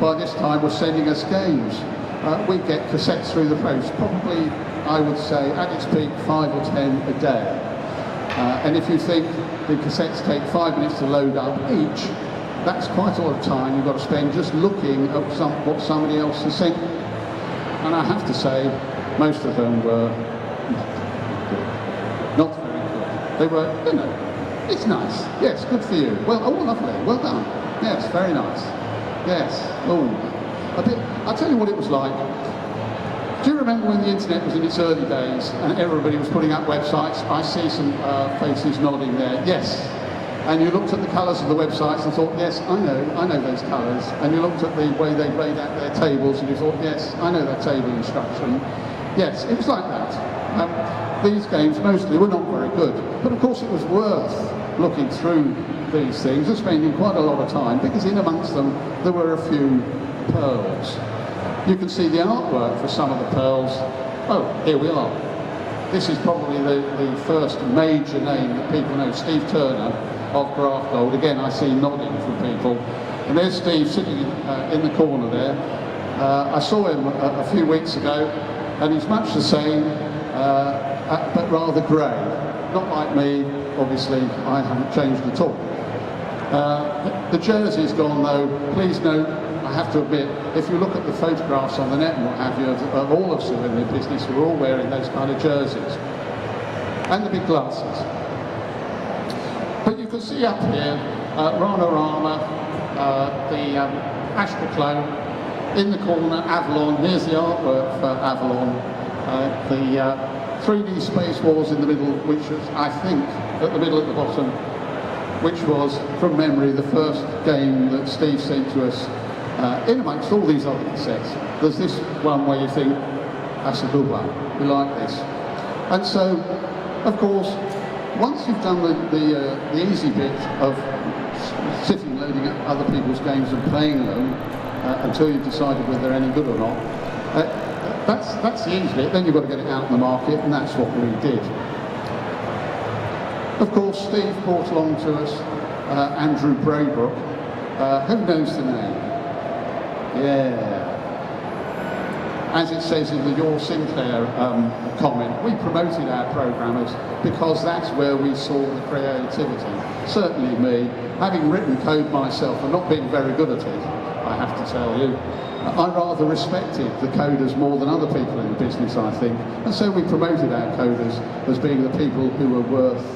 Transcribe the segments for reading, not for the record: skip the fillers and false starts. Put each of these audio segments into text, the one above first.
by this time were sending us games. We'd get cassettes through the post, probably, I would say, at its peak, 5 or 10 a day. And if you think the cassettes take 5 minutes to load up each, that's quite a lot of time you've got to spend just looking at what somebody else has sent. And I have to say, most of them were not very good. They were, you know, it's nice. Yes, good for you. Well, oh, lovely. Well done. Yes, very nice. Yes. Oh, a bit. I'll tell you what it was like. Do you remember when the internet was in its early days and everybody was putting up websites? I see some faces nodding there. Yes. And you looked at the colours of the websites and thought, yes, I know those colours. And you looked at the way they laid out their tables and you thought, yes, I know that table instruction. Yes, it was like that. These games mostly were not very good. But of course it was worth looking through these things and spending quite a lot of time, because in amongst them there were a few pearls. You can see the artwork for some of the pearls. Oh, here we are. This is probably the first major name that people know, Steve Turner of Graft Gold. Again, I see nodding from people. And there's Steve sitting in the corner there. I saw him a few weeks ago, and he's much the same, but rather grey. Not like me, obviously, I haven't changed at all. The jersey's gone though. Please note, I have to admit, if you look at the photographs on the net and what have you of all of us who are in the business, we're all wearing those kind of jerseys. And the big glasses. But you can see up here, Rana Rama, the Ashka clone, in the corner, Avalon. Here's the artwork for Avalon. The 3D Space Wars in the middle, which was, I think, at the middle at the bottom, which was, from memory, the first game that Steve sent to us. In amongst all these other cassettes, there's this one where you think, that's a good one, we like this. And so, of course, once you've done the easy bit of sitting loading up other people's games and playing them until you've decided whether they're any good or not, that's the easy bit. Then you've got to get it out in the market, and that's what we did. Of course, Steve brought along to us Andrew Braybrook. Who knows the name? Yeah. As it says in the Your Sinclair comment, we promoted our programmers because that's where we saw the creativity. Certainly me, having written code myself and not being very good at it, I have to tell you, I rather respected the coders more than other people in the business, I think. And so we promoted our coders as being the people who were worth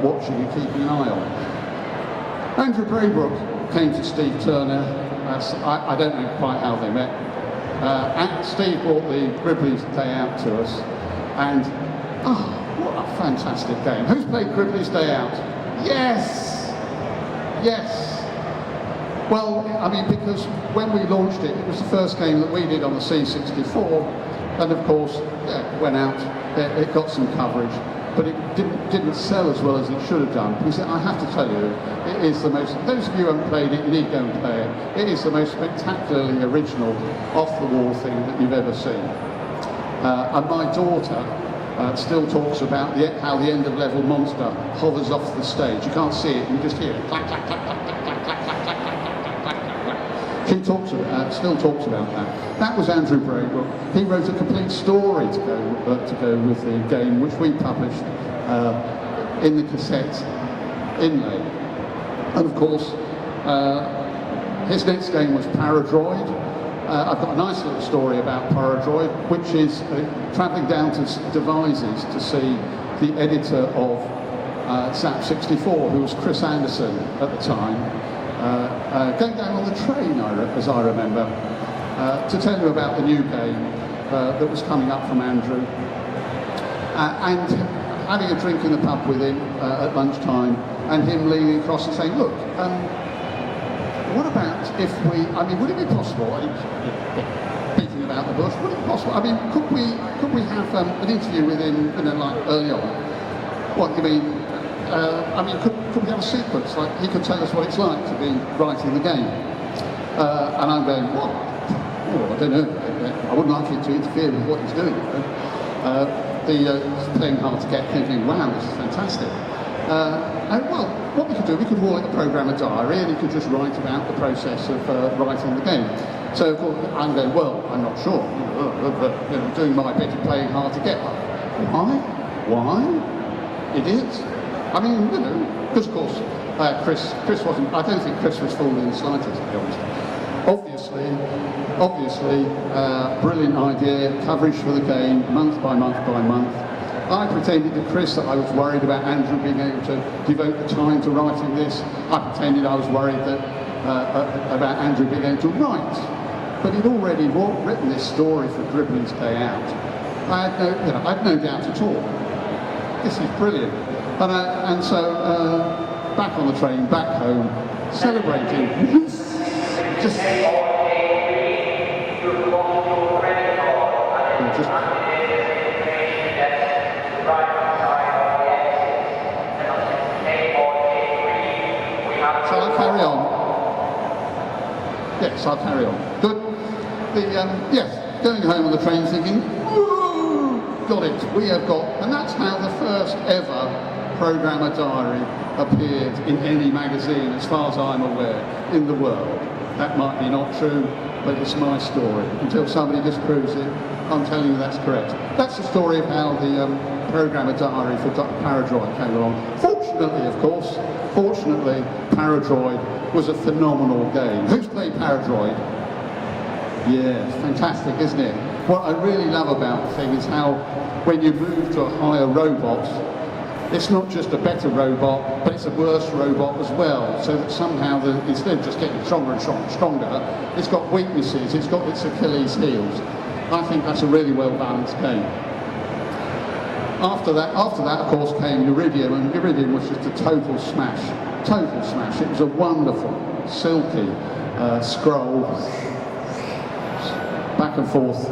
watching and keeping an eye on. Andrew Braybrook came to Steve Turner. I don't know quite how they met. And Steve brought the Gribbly's Day Out to us, and oh, what a fantastic game. Who's played Gribbly's Day Out? Yes! Yes! Well, I mean, because when we launched it, it was the first game that we did on the C64, and of course, yeah, it went out, it got some coverage, but it didn't sell as well as it should have done. Because I have to tell you, it is the most, those of you who haven't played it, you need to go and play it. It is the most spectacularly original, off-the-wall thing that you've ever seen. And my daughter still talks about how the end-of-level monster hovers off the stage. You can't see it, you just hear it. Clack, clack, clack, clack, clack, clack, clack, clack, clack, clack, clack. She still talks about that. That was Andrew Braybrook. He wrote a complete story to go with the game, which we published in the cassette inlay. And of course, his next game was Paradroid. I've got a nice little story about Paradroid, which is travelling down to Devizes to see the editor of SAP 64, who was Chris Anderson at the time, going down on the train, as I remember, to tell him about the new game that was coming up from Andrew, and having a drink in the pub with him at lunchtime, and him leaning across and saying, look, what about if we, I mean, would it be possible, beating about the bush, would it be possible, I mean, could we have an interview with him, you know, like early on? What, you mean, I mean, could we have a sequence, like he could tell us what it's like to be writing the game? And I'm going, what? Oh, I don't know, I wouldn't like it to interfere with what he's doing. Playing hard to get, thinking, wow, this is fantastic. And well, what we could do, we could call it a programmer diary, and he could just write about the process of writing the game. So of course, I'm going, well, I'm not sure. You know, doing my bit of playing hard to get. Why? Why? Idiots? I mean, you know, because of course, Chris wasn't. I don't think Chris was fooled in the slightest, to be honest. Obviously, brilliant idea, coverage for the game, month by month by month. I pretended to Chris that I was worried about Andrew being able to devote the time to writing this. I pretended I was worried that, about Andrew being able to write. But he'd already written this story for Dribbling's Day Out. I had no doubt at all. This is brilliant. And so, back on the train, back home, celebrating. Just shall I carry on? Yes, I'll carry on. Good. Yes, going home on the train thinking, woo, got it, we have got, and that's how the first ever programmer diary appeared in any magazine, as far as I'm aware, in the world. That might be not true, but it's my story. Until somebody disproves it, I'm telling you that's correct. That's the story of how the programmer diary for Paradroid came along. Fortunately, of course, Paradroid was a phenomenal game. Who's played Paradroid? Yeah, fantastic, isn't it? What I really love about the thing is how when you move to a higher robot, it's not just a better robot, but it's a worse robot as well, so that somehow, instead of just getting stronger and stronger, it's got weaknesses, it's got its Achilles heels. I think that's a really well-balanced game. After that, of course, came Uridium, and Uridium was just a total smash. Total smash. It was a wonderful, silky scroll, back and forth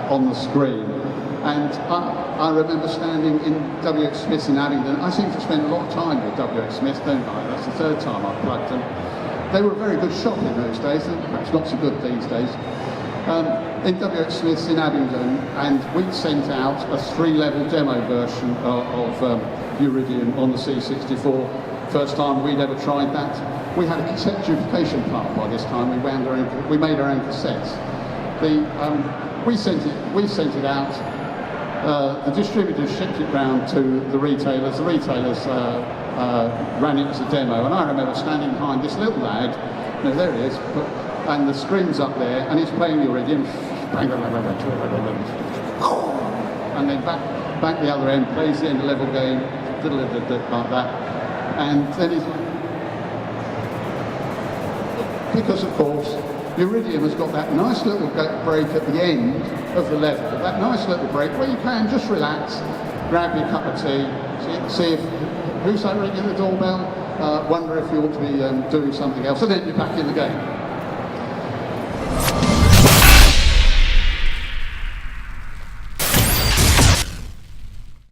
on the screen. And I remember standing in WX Smith's in Abingdon. I seem to spend a lot of time with WX Smith's, don't I? That's the third time I've plugged them. They were a very good shop in those days, and perhaps not so good these days. In WX Smith's in Abingdon, and we'd sent out a 3-level demo version of Uridium on the C64. First time we'd ever tried that. We had a cassette duplication part by this time. We made our own cassettes. We sent it out. The distributors shipped it round to the retailers. The retailers ran it as a demo, and I remember standing behind this little lad. No, there he is. And the screen's up there, and he's playing Uridium. And then back the other end, plays the end of level game, like that. And then he's, because of course, Uridium has got that nice little break at the end of the level, that nice little break where you can just relax, grab your cup of tea, see if, who's that ringing the doorbell? Wonder if you ought to be doing something else, and then you're back in the game.